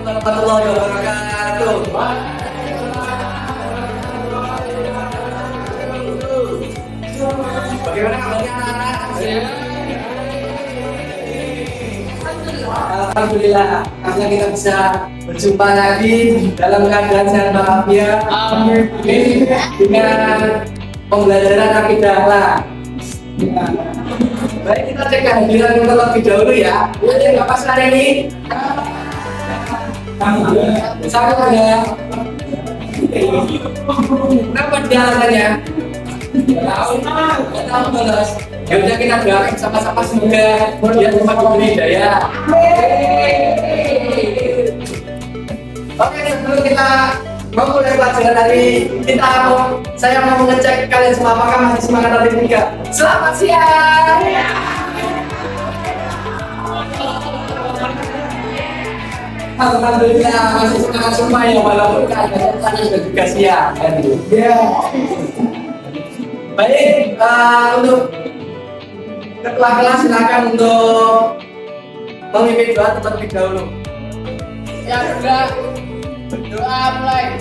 warahmatullahi wabarakatuh. Bagaimana kabarnya anak-anak? Alhamdulillah, akhirnya kita bisa berjumpa lagi dalam keadaan sehat walafiat. Amin. Dengan pembelajaran akidah lah. Baik, kita cek kehadiran terlebih dahulu ya. Ada yang pas hari ini? Saya ada. Kenapa dia alasannya? Tahu balas. Ya udah kita doakan sama-sama semoga dia cepat diberi hidayah. Oke, sebelum kita memulai pelajaran hari saya mau mengecek kalian semua apakah masih semangat atau tidak. Selamat siang. Alhamdulillah masih semangat semua ya walaupun keadaan tadi juga siang. Ya. Baik, untuk ketua kelas silakan untuk memimpin doa terlebih dahulu. Ya sudah, doa mulai.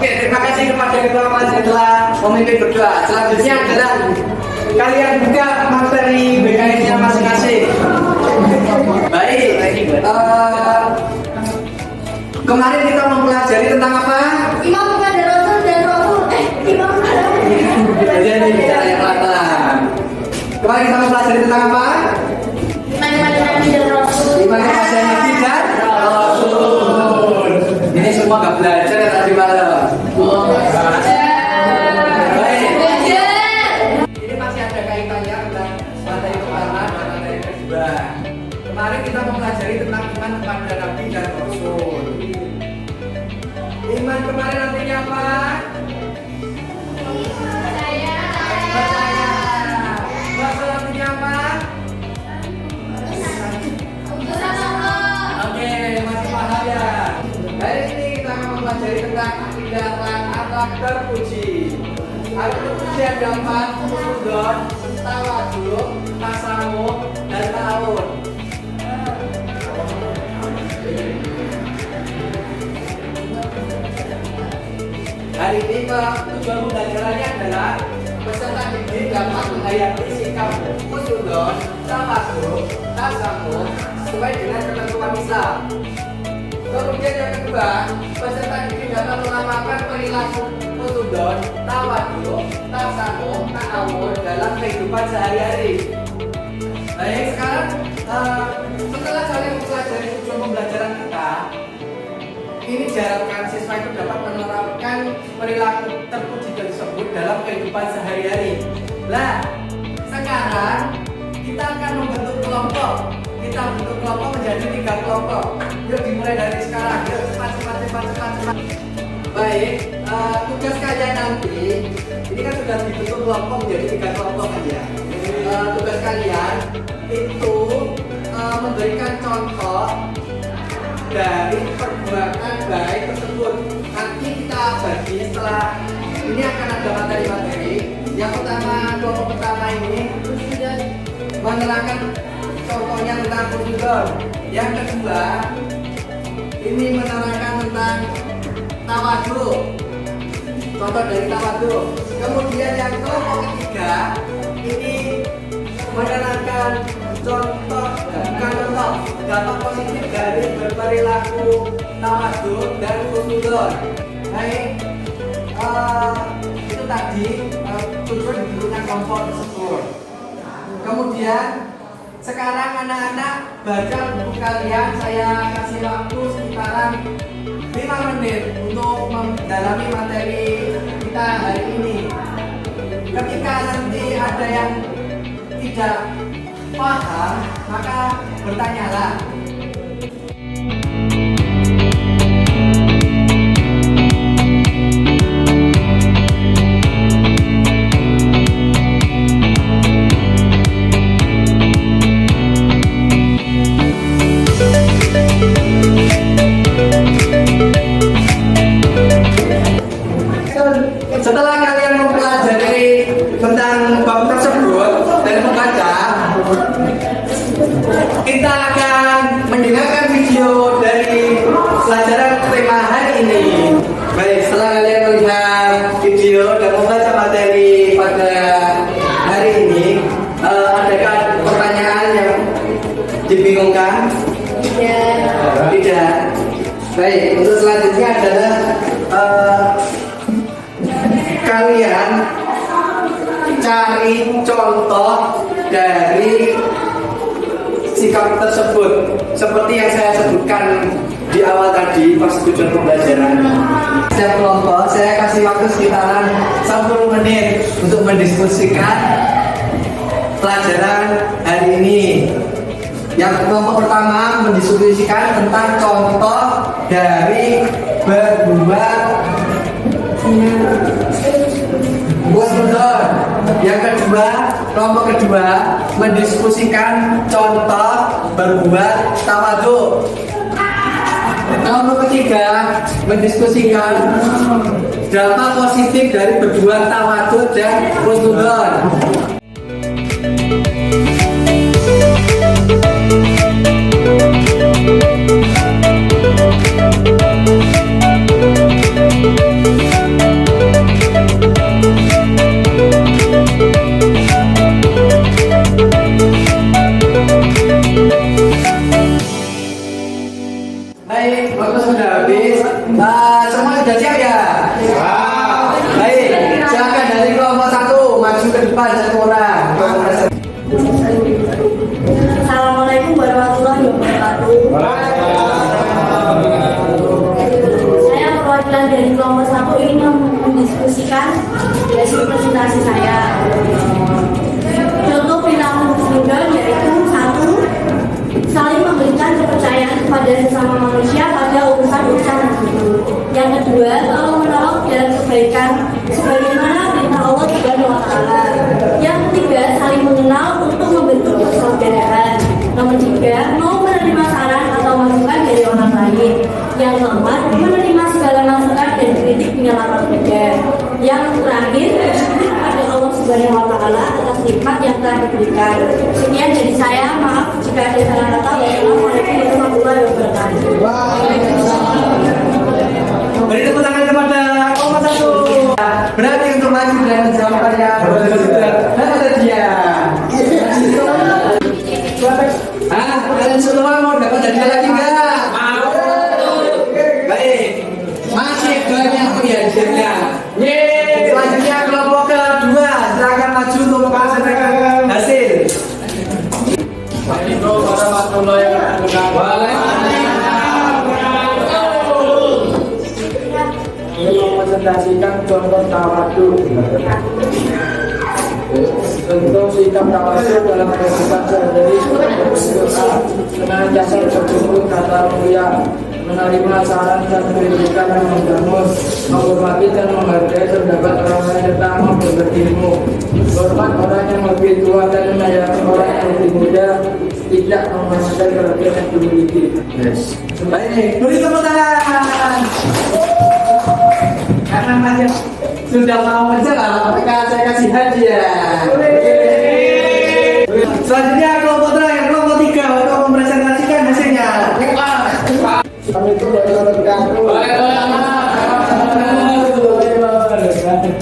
Oke, terima kasih kepada ketua kelas yang telah memimpin berdoa. Selanjutnya adalah kalian buka materi BKS-nya masing-masing. Baik, kemarin kita mempelajari tentang apa? Imam bukan dan Rasul dan Rasul. Imam adalah Jadi bicara yang matang. Kemarin kita mempelajari tentang apa? Imam Nabi dan Rasul. Iman kepada Nabi dan Rasul. Ini semua nggak belajar ya tadi malam. Baik. Ini masih ada kaitannya tentang materi pertama dan materi kedua. Kemarin kita mempelajari tentang iman kepada Nabi dan Rasul. Iman kemarin artinya apa? Percaya. Rasul artinya apa? Oke, masih paham ya. Hari ini kita akan mempelajari tentang akidah akhlak terpuji. Akhlak terpuji ada 4: husnuzon, tawadhu, tasawuf, dan ta'awun. Hari ini tujuan pembelajarannya adalah peserta didik dapat menghayati sikap husnuzon, tawadhu, tasawuf sesuai dengan ketentuan Islam. Kemudian yang kedua, peserta didik dapat mengamalkan perilaku husnuzon, tawadhu, tasawuf, ta'awun dalam kehidupan sehari-hari. Baik, sekarang setelah kalian mempelajari tujuan pembelajaran kita, ini diharapkan siswa itu dapat menerapkan perilaku terpuji tersebut dalam kehidupan sehari-hari. Nah, sekarang kita akan membentuk kelompok. Kita bentuk kelompok menjadi 3 kelompok. Yuk dimulai dari sekarang. Yuk cepat. Baik, tugas kalian nanti ini kan sudah dibentuk kelompok menjadi 3 kelompok aja. Tugas kalian itu memberikan contoh dari perbuatan baik tersebut. Nanti kita bagi setelah ini akan ada materi-materi. Yang pertama, kelompok pertama ini menerangkan contohnya tentang husnuzon. Yang kedua, ini menerangkan tentang tawadhu. Contoh dari tawadhu. Kemudian yang kelompok ketiga ini menerangkan contoh dampak positif dari berperilaku tawadhu dan husnuzon. Baik, itu tadi tujuan dibentuknya kelompok tersebut. Kemudian sekarang anak-anak baca buku kalian. Saya kasih waktu sekitaran 5 menit untuk mendalami materi kita hari ini. Ketika nanti ada yang tidak paham, maka bertanyalah. Baik, untuk selanjutnya adalah kalian cari contoh dari sikap tersebut seperti yang saya sebutkan di awal tadi pas tujuan pembelajaran. Setiap kelompok saya kasih waktu sekitaran 10 menit untuk mendiskusikan pelajaran hari ini. Yang kelompok pertama mendiskusikan tentang contoh dari berbuat husnuzon. Yang kedua, kelompok kedua mendiskusikan contoh berbuat tawadhu. Kelompok ketiga mendiskusikan dampak positif dari berbuat tawadhu dan husnuzon. Baik, waktu sudah habis. Semua sudah siap ya? Baik, silakan dari kelompok 1 maju ke depan satu orang. Assalamualaikum warahmatullahi wabarakatuh. Saya perwakilan dari kelompok 1 ingin mendiskusikan hasil presentasi saya. Contoh perilaku husnuzon yaitu 1. Saling memberikan kepercayaan kepada sesama manusia pada urusan-urusan tersebut. Yang kedua, tolong menolong dalam kebaikan sebagaimana perintah Allah Subhanahu wa Ta'ala. Yang ketiga, saling mengenal untuk membentuk persaudaraan. Nomor 3, mau menerima saran atau masukan dari orang lain. Yang keempat, menerima segala masukan dan kritik dengan lapang dada. Yang terakhir, bersyukur kepada Allah Subhanahu wa Ta'ala atas nikmat yang telah diberikan. Sekian dari saya, maaf jika ada salah kata. Wassalamualaikum warahmatullahi wabarakatuh. Beri tepuk tangan kepada kelompok 1. Berani untuk maju dan menjawabnya. Ada dia. Kalian semua mau dapat hadiah lagi enggak? Mau. Baik. Masih banyak hadiahnya. Selanjutnya kelompok kedua, silakan maju untuk mempresentasikan hasil. Assalamualaikum warahmatullahi wabarakatuh. Presentasikan contoh tawadhu. Bentuk sikap tawadhu dalam kehidupan sehari-hari dengan dasar tersebut kata mulia, menerima saran dan kritikan yang membangun, menghormati dan menghargai pendapat orang lain serta berilmu, hormat orang yang lebih tua dan menyayangi orang yang lebih muda, tidak memaksakan kelebihan yang dimiliki. Baik, beri tepuk tangan. Karena masih sudah mau menjelang, maka saya kasih hadiah. Selanjutnya kelompok terakhir, kelompok 3 untuk mempresentasikan hasilnya. Assalamualaikum warahmatullahi wabarakatuh.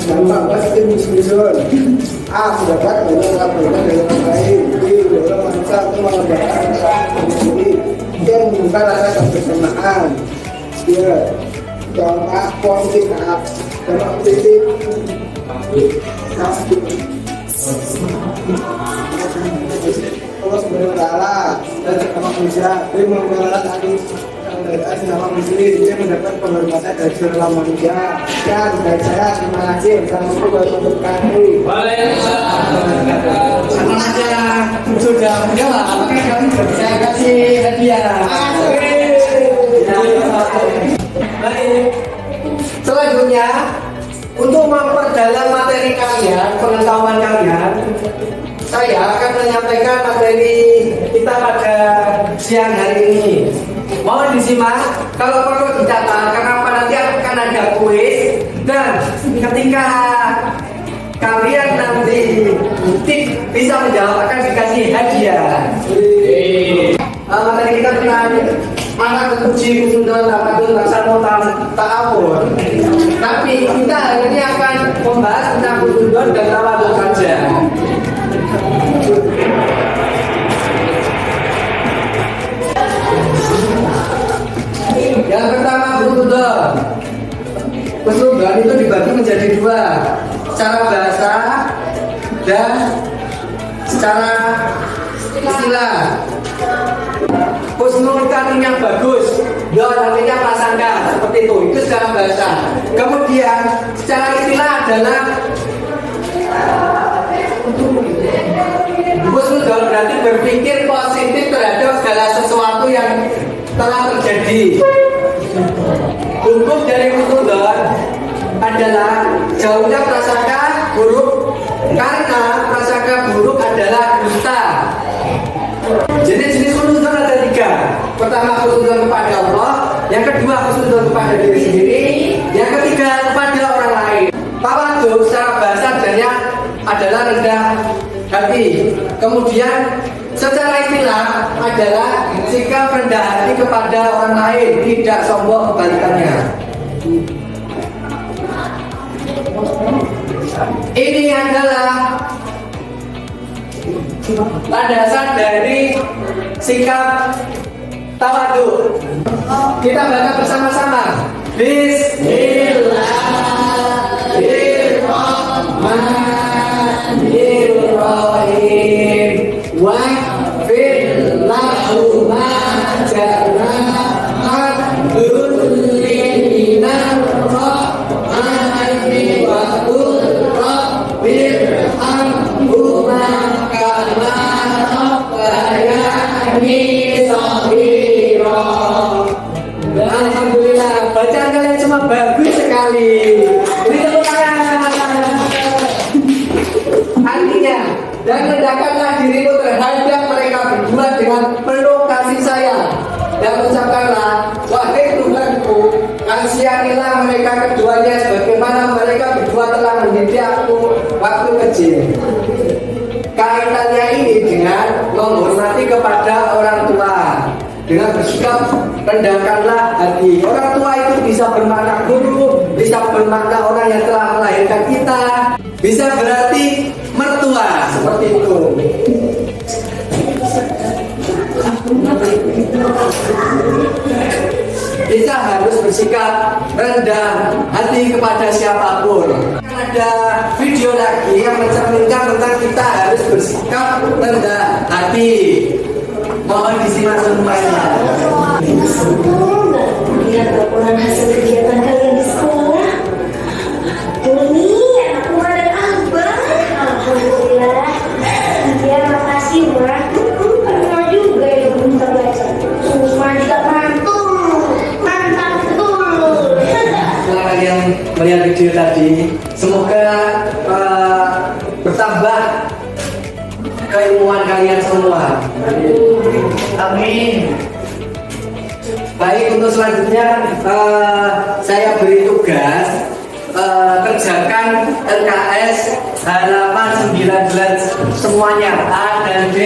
Dampak positif husnuzon. A. Mendapat banyak laporan dari orang lain. B. Mendorong manusia untuk mengembangkan kesalahan diri. C. Membuka rasa kebersamaan. D. Dampak positif dampak positif Allah Subhanahu wa Ta'ala dan sama manusia. B. Mengelola tadi sama muslim. Dia mendapat penghormatan dari seluruh manusia. Dan dari saya terima kasih. Assalamualaikum warahmatullahi wabarakatuh. Sama aja sudah menjawab, maka kami saya kasih hadiah. Baik. Selanjutnya, untuk memperdalam materi kalian, pengetahuan kalian, saya akan menyampaikan materi kita pada siang hari ini. Mohon disimak, kalau perlu dicatat, karena nanti akan ada kuis dan ketika kalian nanti bisa menjawab akan dikasih hadiah. Materi kita tentang mana kunci husnuzon tawadhu tasamuh ta'awun. Tapi kita hari ini akan membahas tentang husnuzon dan tawadhu saja. Yang pertama kedua, secara bahasa dan secara istilah. Husnul karim yang bagus, don artinya prasangka, seperti itu secara bahasa. Kemudian secara istilah adalah husnul berarti berpikir positif terhadap segala sesuatu yang telah terjadi. Hukum dari husnul adalah jauhnya prasangka buruk, karena prasangka buruk adalah dusta. Jenis-jenis husnul ada 3. Pertama, husnul kepada Allah. Yang kedua, husnul kepada diri sendiri. Yang ketiga, kepada orang lain. Tawadhu secara bahasa adanya adalah rendah hati. Kemudian secara istilah adalah sikap rendah hati kepada orang lain, tidak sombong kebalikannya. Ini adalah landasan dari sikap tawadhu. Kita baca bersama-sama. Bismillahirrahmanirrahim. Wa fil lahu ma jarahat dullina rahmani wa qul rabbil hamhuma kama rabbayani shaghira. Alhamdulillah, bacaan kalian semua bagus sekali. Beri tepuk tangan. Artinya, dan rendahkanlah dirimu terhadap mereka berdua dengan penuh kasih sayang, dan ucapkanlah, wahai Tuhanku, kasihanilah mereka keduanya sebagaimana mereka berdua telah mendidik aku waktu kecil. Kaitannya ini dengan menghormati kepada orang tua. Dengan bersikap rendahkanlah hati. Orang tua itu bisa bermakna guru, bisa bermakna orang yang telah melahirkan kita, bisa berarti mertua, seperti itu. Kita harus bersikap rendah hati kepada siapapun. Ada video lagi yang mencerminkan tentang kita harus bersikap rendah hati. Mohon disimak semuanya. Lihat laporan hasil kegiatan kalian di sekolah. Tuh nih, anak Uma dan Abah. Alhamdulillah. Ya, makasih Uma. Uma juga yang pintar baca. Uma juga mantap betul. Setelah kalian melihat video tadi, semoga bertambah keilmuan kalian semua. Amin. Baik, untuk selanjutnya saya beri tugas kerjakan LKS halaman 19 semuanya, A dan B.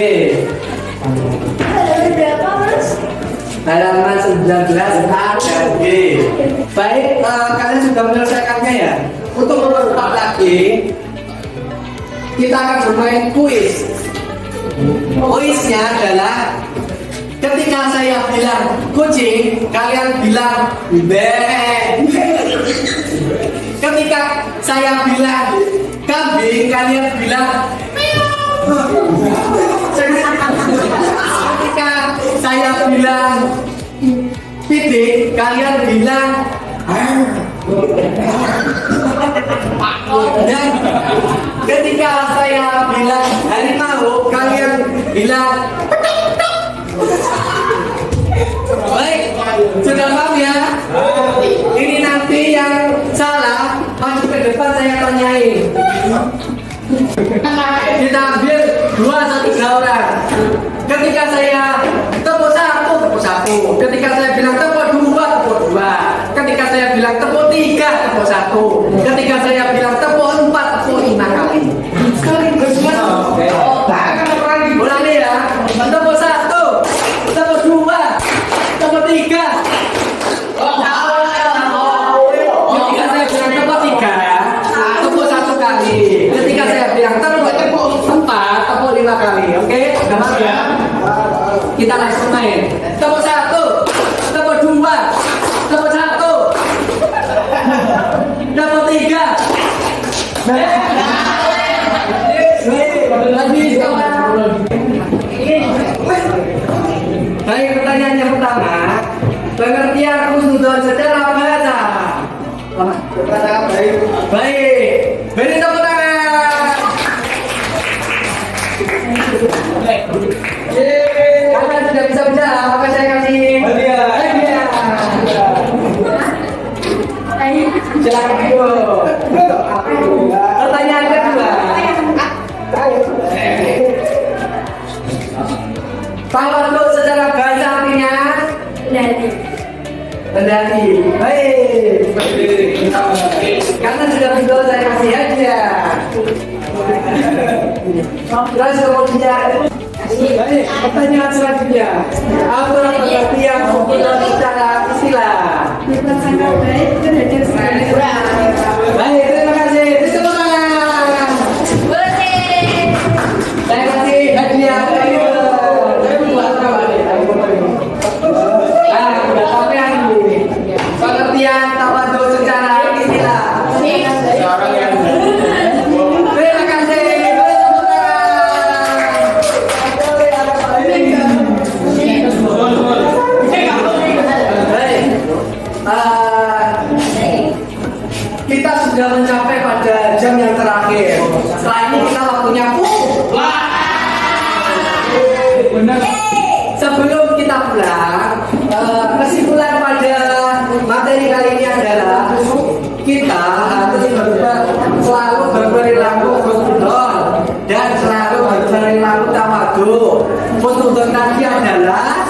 Halaman berapa, Mas? Halaman 19 A dan B. Baik, kalian sudah menyelesaikannya ya. Untuk mempercepat lagi, kita akan bermain kuis. Kuisnya adalah ketika saya bilang kucing, kalian bilang be. Ketika saya bilang kambing, kalian bilang ketika saya bilang pitik, kalian bilang dan ketika saya bilang harimau, kalian bilang baik, sudah paham ya? Ini nanti yang salah maju ke depan saya tanyain. Kita ambil 2-3 orang. Ketika saya tepuk satu. Ketika saya bilang tepuk dua. Ketika saya bilang tepuk 3, tepuk 1. Ketika saya bilang tepuk 4, tepuk 5 kali. Sekali berbuat. Ulangi ya. Tepuk 1, tepuk 2, tepuk 3. Ketika saya bilang tepuk 3, tepuk 1 kali. Ketika saya bilang tepuk 4, tepuk 5 kali. Oke, gampang ya. Kita langsung main. Tepuk 1, tepuk 2, tepuk 1, tepuk 3, Lagi kawan. Baik, pertanyaan yang pertama, pengertian khusnudon secara bahasa. Baik. Baik, beri tepuk tangan. Kakak sudah bisa bicara, maka saya kasih hadiah. Silakan dulu. Pertanyaan kedua. Tawaduk secara bahasa artinya rendah hati. Baik. Karena sudah betul saya kasih hadiah. Terus kemudian baik, pertanyaan selanjutnya. Apa pengertian khusnudon secara istilah? Baik, terima kasih. Tepuk tangan. Saya kasih hadiah. Udah sampean ini. Pengertian tawaduk secara istilah. Terima kasih. Tepuk tangan. Baik. Kita sudah mencapai pada jam yang terakhir. Setelah ini kita waktunya sebelum kita pulang, kesimpulan pada materi kali ini adalah kita harus selalu berperilaku khusnudon dan selalu berperilaku tawaduk. Khusnudon tadi adalah